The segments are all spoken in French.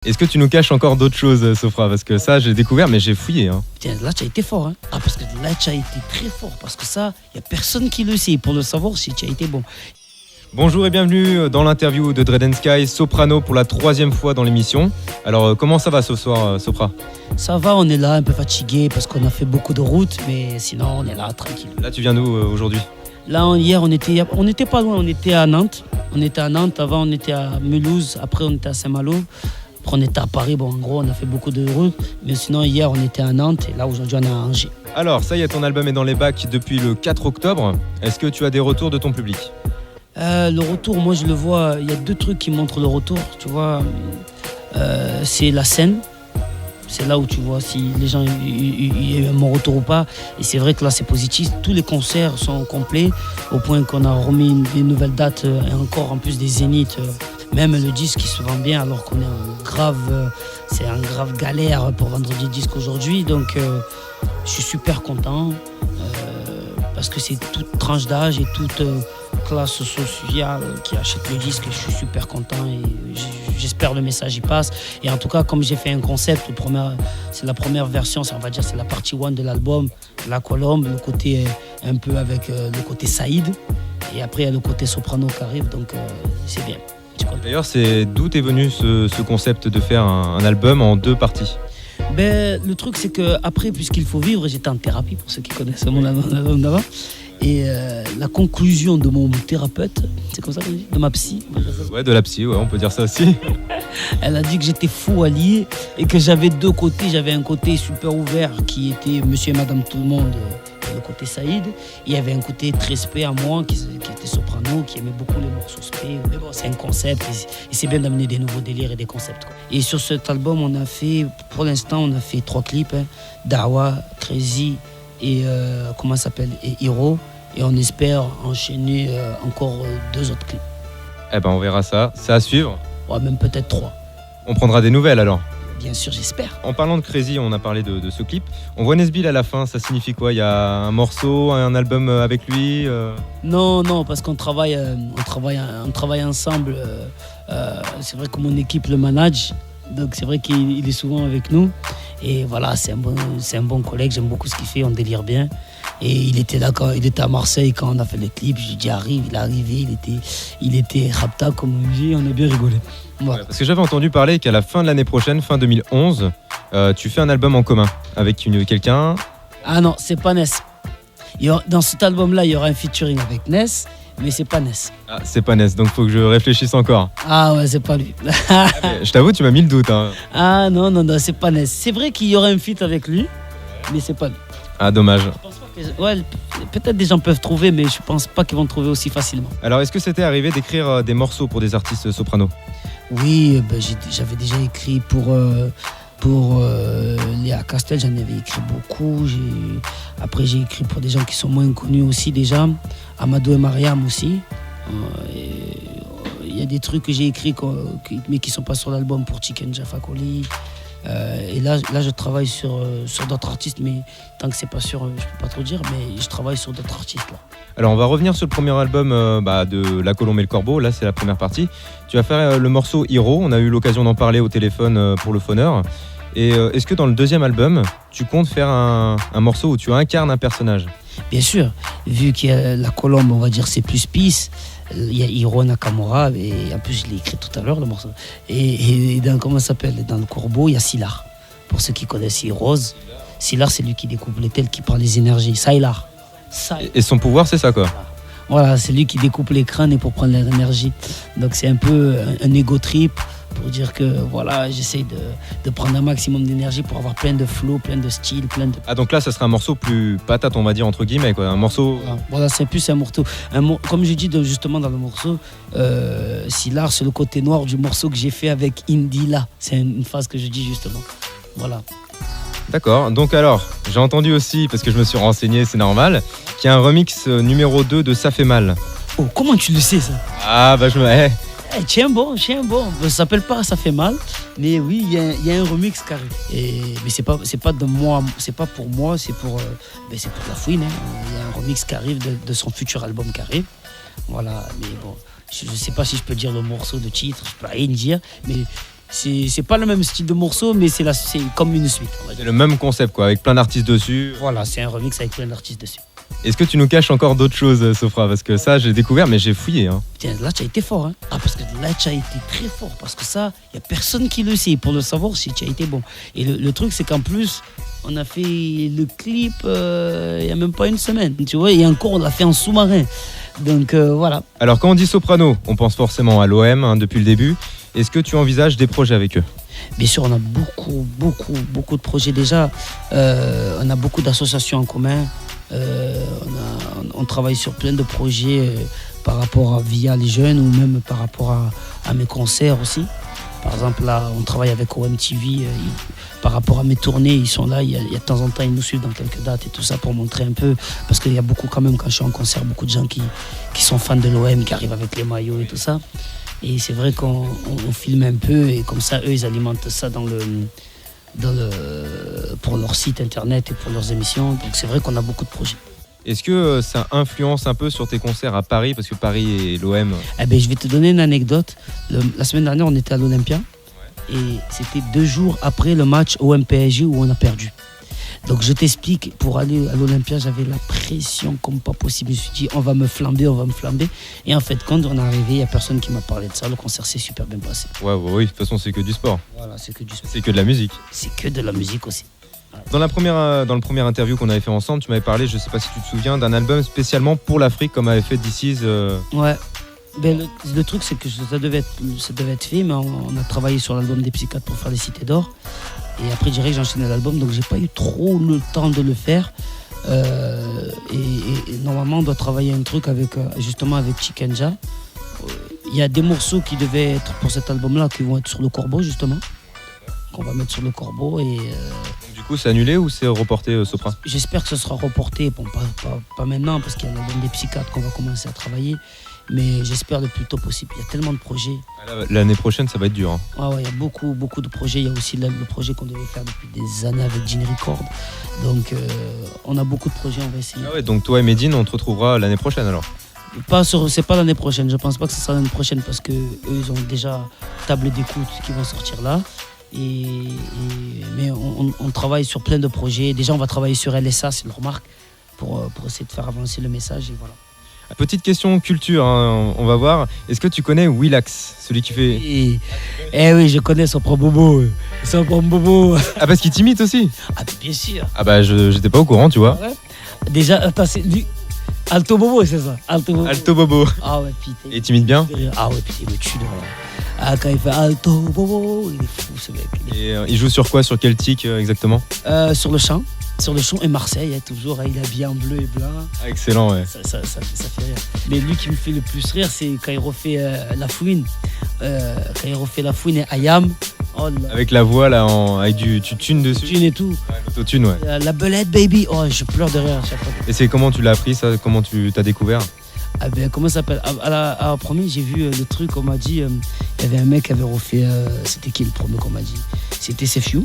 Est-ce que tu nous caches encore d'autres choses, Sofra? Parce que ça, j'ai découvert, mais j'ai fouillé. Hein. Tiens, là, tu as été fort. Hein. Ah, parce que là, tu as été très fort. Parce que ça, il n'y a personne qui le sait pour le savoir si tu as été bon. Bonjour et bienvenue dans l'interview de Dread & Sky, Soprano pour la 3e fois dans l'émission. Alors, comment ça va ce soir, Sopra? Ça va, on est là, un peu fatigué parce qu'on a fait beaucoup de routes, mais sinon, on est là, tranquille. Là, tu viens d'où aujourd'hui? Là, hier, on était pas loin, on était à Nantes. On était à Nantes, avant, on était à Mulhouse, après, on était à Saint-Malo. Après, on était à Paris, bon, en gros, on a fait beaucoup de routes. Mais sinon, hier, on était à Nantes et là, aujourd'hui, on est à Angers. Alors, ça y est, ton album est dans les bacs depuis le 4 octobre. Est-ce que tu as des retours de ton public? Le retour, moi, je le vois, il y a 2 trucs qui montrent le retour. Tu vois, c'est la scène. C'est là où tu vois si les gens il y a eu un bon retour ou pas. Et c'est vrai que là, c'est positif. Tous les concerts sont complets, au point qu'on a remis des nouvelles dates et encore en plus des zéniths. Même le disque qui se vend bien alors qu'on est c'est un grave galère pour vendre des disques aujourd'hui. Donc je suis super content parce que c'est toute tranche d'âge et toute classe sociale qui achète le disque. Je suis super content et j'espère le message y passe. Et en tout cas, comme j'ai fait un concept, c'est la première version, on va dire c'est la partie 1 de l'album, la colombe, le côté un peu avec le côté Saïd. Et après il y a le côté soprano qui arrive, donc c'est bien. D'ailleurs, c'est d'où est venu ce concept de faire un album en 2 parties? Le truc, c'est qu'après, puisqu'il faut vivre, j'étais en thérapie, pour ceux qui connaissent mon album d'avant. Et la conclusion de mon thérapeute, c'est comme ça qu'on dit, de ma psy. Ouais, de la psy, ouais, on peut dire ça aussi. Elle a dit que j'étais fou allié et que j'avais 2 côtés. J'avais un côté super ouvert qui était monsieur et madame tout le monde, le côté Saïd. Et il y avait un côté très spé à moi qui était soprano, qui aimait beaucoup les morceaux spé. Mais bon, c'est un concept et c'est bien d'amener des nouveaux délires et des concepts, quoi. Et sur cet album, pour l'instant, on a fait 3 clips. Hein. Dawa, Crazy et comment ça s'appelle, et Hero. Et on espère enchaîner encore 2 autres clips. Eh ben, on verra ça. C'est à suivre. Ouais, même peut-être 3. On prendra des nouvelles alors. Bien sûr, j'espère. En parlant de Crazy, on a parlé de ce clip. On voit Nesbill à la fin, ça signifie quoi? Il y a un morceau, un album avec lui Non, parce qu'on travaille ensemble. C'est vrai que mon équipe le manage. Donc c'est vrai qu'il est souvent avec nous. Et voilà, c'est un bon collègue, j'aime beaucoup ce qu'il fait, on délire bien. Et il était là quand il était à Marseille quand on a fait le clip. J'ai dit arrive, il est arrivé, il était rapta comme on dit, on a bien rigolé. Voilà. Ouais, parce que j'avais entendu parler qu'à la fin de l'année prochaine, fin 2011, tu fais un album en commun avec quelqu'un. Ah non, c'est pas Ness. Dans cet album-là, il y aura un featuring avec Ness, mais c'est pas Ness. Ah, c'est pas Ness, donc faut que je réfléchisse encore. Ah ouais, c'est pas lui. Je t'avoue, tu m'as mis le doute. Hein. Ah non, c'est pas Ness. C'est vrai qu'il y aura un feat avec lui, mais c'est pas lui. Ah, dommage. Ouais, peut-être des gens peuvent trouver, mais je pense pas qu'ils vont le trouver aussi facilement. Alors, est-ce que c'était arrivé d'écrire des morceaux pour des artistes soprano? Oui, j'avais déjà écrit pour Léa Castel, j'en avais écrit beaucoup. Après, j'ai écrit pour des gens qui sont moins connus aussi déjà. Amadou et Mariam aussi. Il y a des trucs que j'ai écrits mais qui sont pas sur l'album, pour Chicken Jaffa Koli. Et là, je travaille sur d'autres artistes, mais tant que c'est pas sûr, je peux pas trop dire, mais je travaille sur d'autres artistes là. Alors, on va revenir sur le premier album de La Colombe et le Corbeau. Là, c'est la première partie. Tu vas faire le morceau Hero. On a eu l'occasion d'en parler au téléphone pour le phoneur. Et est-ce que dans le 2e album, tu comptes faire un morceau où tu incarnes un personnage? Bien sûr, vu qu'il y a La Colombe, on va dire c'est plus Peace. Il y a Hiro Nakamura, et en plus je l'ai écrit tout à l'heure le morceau. Et comment ça s'appelle, dans le Corbeau, il y a Sylar. Pour ceux qui connaissent Rose, Sylar, c'est lui qui découpe les tels, qui prend les énergies. Sylar. Et son pouvoir, c'est ça quoi? Voilà, c'est lui qui découpe les crânes et pour prendre l'énergie. Donc c'est un peu un ego trip pour dire que voilà, j'essaye de prendre un maximum d'énergie pour avoir plein de flow, plein de style, Ah, donc là, ça serait un morceau plus patate, on va dire, entre guillemets, quoi. Un morceau... Voilà, c'est plus un morceau. Comme je dis justement dans le morceau, Sylar, c'est le côté noir du morceau que j'ai fait avec Indila. C'est une phrase que je dis justement. Voilà. D'accord, donc alors, j'ai entendu aussi, parce que je me suis renseigné, c'est normal, qu'il y a un remix numéro 2 de Ça fait mal. Oh, comment tu le sais ça? Ah, bah je me... Tiens bon. Ça s'appelle pas Ça fait mal, mais oui, il y a un remix carré. Mais c'est pas de moi, c'est pas pour moi, c'est pour la fouine. Hein. Il y a un remix qui arrive de son futur album qui arrive. Voilà, mais bon, je sais pas si je peux dire le morceau de titre, je peux rien dire, mais c'est pas le même style de morceau, mais c'est comme une suite. On va C'est dire. le même concept, quoi, avec plein d'artistes dessus. Voilà, c'est un remix avec plein d'artistes dessus. Est-ce que tu nous caches encore d'autres choses, Sofra? Parce que ça, j'ai découvert, mais j'ai fouillé. Hein. Tiens, là, tu as été fort. Hein. Ah, parce que là, tu as été très fort. Parce que ça, il n'y a personne qui le sait pour le savoir si tu as été bon. Et le truc, c'est qu'en plus, on a fait le clip il n'y a même pas une semaine. Tu vois, et encore, on l'a fait en sous-marin. Donc, voilà. Alors, quand on dit Soprano, on pense forcément à l'OM hein, depuis le début. Est-ce que tu envisages des projets avec eux? Bien sûr, on a beaucoup de projets déjà. On a beaucoup d'associations en commun. On travaille sur plein de projets par rapport via les jeunes ou même par rapport à mes concerts aussi. Par exemple, là, on travaille avec OMTV par rapport à mes tournées. Ils sont là, il y a de temps en temps, ils nous suivent dans quelques dates et tout ça pour montrer un peu. Parce qu'il y a beaucoup, quand même, quand je suis en concert, beaucoup de gens qui sont fans de l'OM, qui arrivent avec les maillots et tout ça. Et c'est vrai qu'on filme un peu et comme ça, eux, ils alimentent ça pour leur site internet et pour leurs émissions. Donc c'est vrai qu'on a beaucoup de projets. Est-ce que ça influence un peu sur tes concerts à Paris? Parce que Paris et l'OM... Eh ben, je vais te donner une anecdote. La semaine dernière, on était à l'Olympia et c'était 2 jours après le match OM-PSG où on a perdu. Donc je t'explique, pour aller à l'Olympia, j'avais la pression comme pas possible. Je me suis dit, on va me flamber. Et en fait, quand on est arrivé, il n'y a personne qui m'a parlé de ça. Le concert s'est super bien passé. Ouais, oui, de toute façon, c'est que du sport. Voilà, c'est que du sport. C'est que de la musique. C'est que de la musique aussi. Dans le premier interview qu'on avait fait ensemble, tu m'avais parlé, je sais pas si tu te souviens, d'un album spécialement pour l'Afrique, comme avait fait This Is. Ouais. Ben, le truc, c'est que ça devait être fait, mais on a travaillé sur l'album des Psychiatres pour faire les Cités d'Or. Et après, je dirais que j'ai enchaîné l'album, donc j'ai pas eu trop le temps de le faire. Et normalement, on doit travailler un truc justement avec Chikenja. Il y a des morceaux qui devaient être pour cet album-là qui vont être sur le Corbeau, justement. Qu'on va mettre sur le Corbeau. Et, donc, du coup, c'est annulé ou c'est reporté, Sopra? J'espère que ce sera reporté. Bon, pas maintenant, parce qu'il y a l'album des Psychiatres qu'on va commencer à travailler. Mais j'espère le plus tôt possible. Il y a tellement de projets. L'année prochaine, ça va être dur. Hein. Ouais, il y a beaucoup de projets. Il y a aussi le projet qu'on devait faire depuis des années avec Gene Record. Donc, on a beaucoup de projets, on va essayer. Ah ouais, donc toi et Medine, on te retrouvera l'année prochaine alors? C'est pas l'année prochaine. Je pense pas que ce sera l'année prochaine parce qu'eux, ils ont déjà table d'écoute qui vont sortir là. Mais on travaille sur plein de projets. Déjà, on va travailler sur LSA, c'est leur marque, pour essayer de faire avancer le message. Et voilà. Petite question culture, hein, on va voir. Est-ce que tu connais Willax, celui qui fait... Oui, je connais son propre bobo. Ah, parce qu'il t'imite aussi? Ah, bien sûr. Ah bah, j'étais pas au courant, tu vois. Ouais. Déjà, attends, c'est du... Alto Bobo, c'est ça? Alto Bobo. Ah ouais, putain. Et il t'imite bien? Ah ouais, putain, il me tue de rire. Ah, quand il fait Alto Bobo, il est fou, ce mec. Et il joue sur quoi? Sur quel tic exactement? Sur le chant et Marseille, toujours, il est habillé en bleu et blanc. Ah, excellent, ouais. Ça fait rire. Mais lui qui me fait le plus rire, c'est quand il refait La Fouine. Quand il refait La Fouine et Ayam. Oh là. Avec la voix là, avec du tutune dessus. Tutune et tout. Ouais, l'autotune, ouais. La belette, baby. Oh, je pleure de rire à chaque fois. Et c'est comment tu l'as appris ça? Comment tu t'as découvert? Ah ben, comment ça s'appelle? À premier, j'ai vu le truc, on m'a dit, il y avait un mec qui avait refait, c'était qui le premier qu'on m'a dit? C'était Sefiu.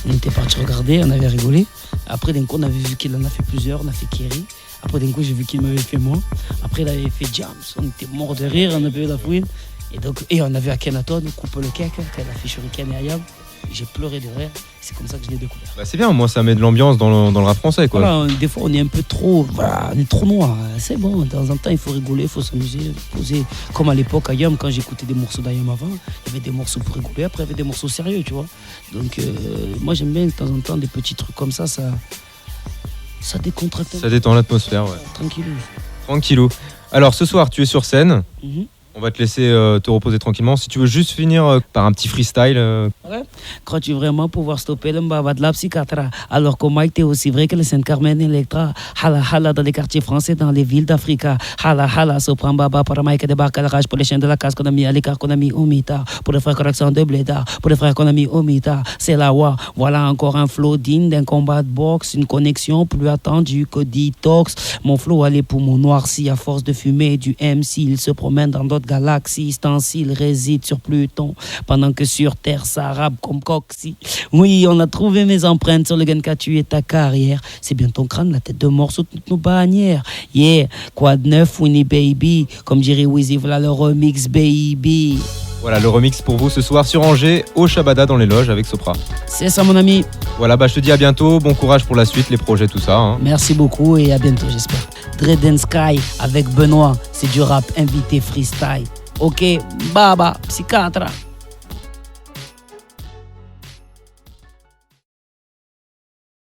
On était parti regarder, on avait rigolé. Après, d'un coup, on avait vu qu'il en a fait plusieurs, on a fait Kerry. Après, d'un coup, j'ai vu qu'il m'avait fait moi. Après, il avait fait Jams, on était mort de rire, on avait eu La Fouine. Et on avait Akhenaton, coupe le cake, quand elle a fait Shuriken et Ayam. J'ai pleuré de rire, c'est comme ça que je l'ai découvert. Bah c'est bien, moi ça met de l'ambiance dans le rap français quoi. Voilà, des fois on est un peu trop, on est trop noir, c'est bon, de temps en temps il faut rigoler, il faut s'amuser, poser. Comme à l'époque Ayam, quand j'écoutais des morceaux d'Ayam avant, il y avait des morceaux pour rigoler, après il y avait des morceaux sérieux, tu vois. Donc moi j'aime bien de temps en temps des petits trucs comme ça décontracte. Ça détend l'atmosphère, ouais. Tranquillou. Alors ce soir tu es sur scène. On va te laisser te reposer tranquillement. Si tu veux juste finir par un petit freestyle. Ouais. Crois-tu vraiment pouvoir stopper le mbaba de la psychiatre alors qu'au Mike, t'es aussi vrai que le Saint-Carmen Electra? Hala hala dans les quartiers français, dans les villes d'Africa. Hala hala, Sopran Baba pour Mike débarque à la rage pour les chiens de la casse qu'on a mis à l'écart, qu'on a mis au mita. Pour les frères correction de blédard, pour les frères qu'on a mis au mita. C'est la wa. Voilà encore un flow digne d'un combat de boxe, une connexion plus attendue que detox. Mon flow a les poumons noircis à force de fumer du MC. Il se promène dans d'autres galaxies, stencil réside sur Pluton, pendant que sur Terre s'arabe comme Coxy. Oui, on a trouvé mes empreintes sur le gun qu'a tué ta carrière. C'est bien ton crâne, la tête de mort sous toutes nos bannières. Yeah, quoi de neuf, Winnie Baby, comme dirait Wheezy, voilà le remix, baby. Voilà, le remix pour vous ce soir sur Angers, au Shabada dans les loges avec Sopra. C'est ça, mon ami. Voilà, je te dis à bientôt, bon courage pour la suite, les projets, tout ça. Hein. Merci beaucoup et à bientôt, j'espère. Dread Sky avec Benoît, c'est du rap invité freestyle. Ok, Baba, psychiatre.